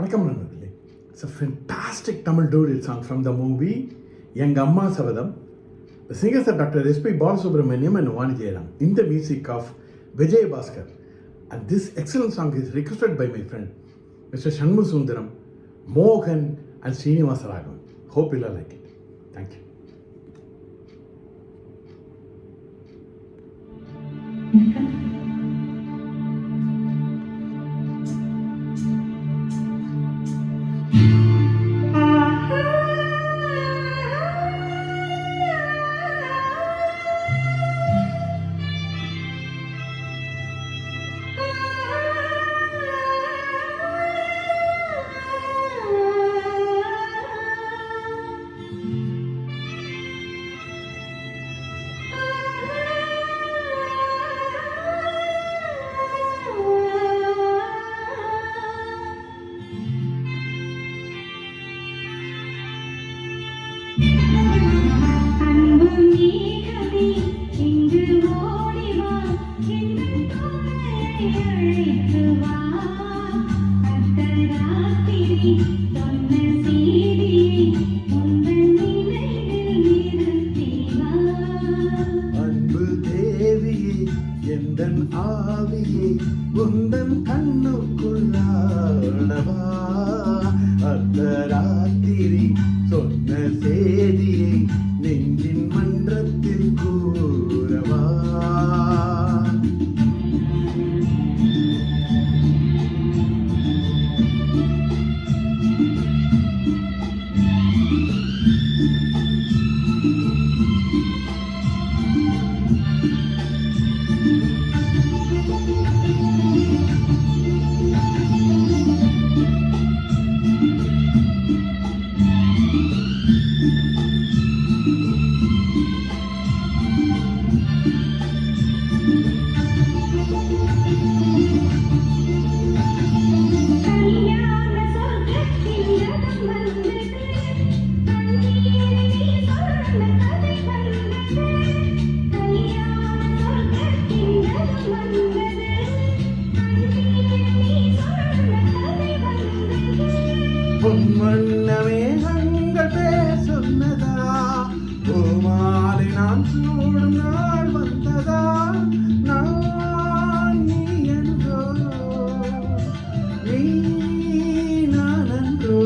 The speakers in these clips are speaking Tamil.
வணக்கம் நண்பர்களே. It's a fantastic Tamil duet song from the movie எங்கள் அம்மா சபதம். The singers are Dr. S.P. Balasubramaniam and Vani Jairam in the music of Vijay Bhaskar. And this excellent song is requested by my friend Mr. Shanmu Sundaram, Mohan and Srinivasa Raghavan. Hope you'll like it. Thank you. அன்பு தேவியே எந்தன் ஆவியே உந்தன் கண்ணுக்குள்ளாடவா அர்த்தராத்திரி சொன்ன சேதியை நெஞ்சின் மன்றத்தில் கூறவா பொன்வண்ணமே கண்கள் பேர் சொன்னதா பூமாலை நான் சூடும் நாள் வந்ததா நான் நீ என்றோ நீ நான் என்றோ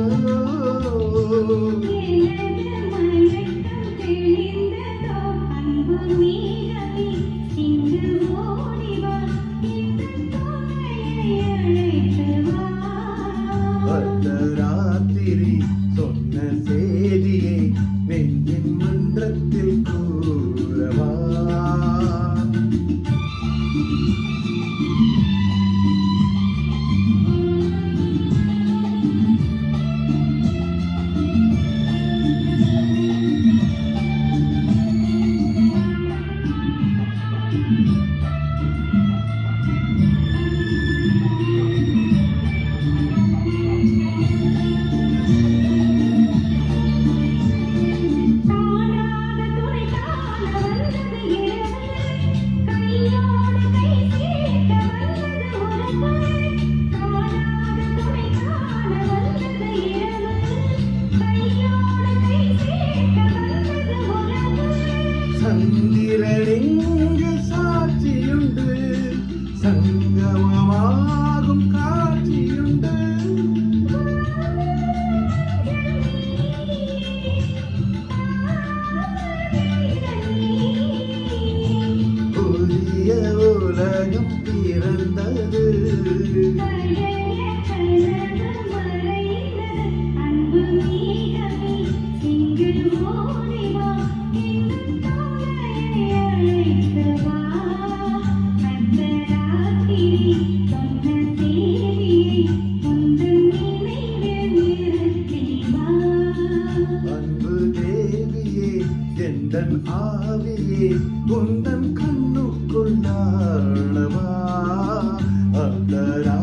ராத்திரி சொன்ன சேதியை நெஞ்சின் மன்றத்தில் கூறவா சந்திரனிங்கு சாட்சியுண்டு சங்கமமாகும் காட்சியுண்டு புதிய உலகம் பிறந்தது அன்பு தேவியே எந்தன் ஆவியே உந்தன் கண்ணுக்குள்ளாடவா அர்த்தரா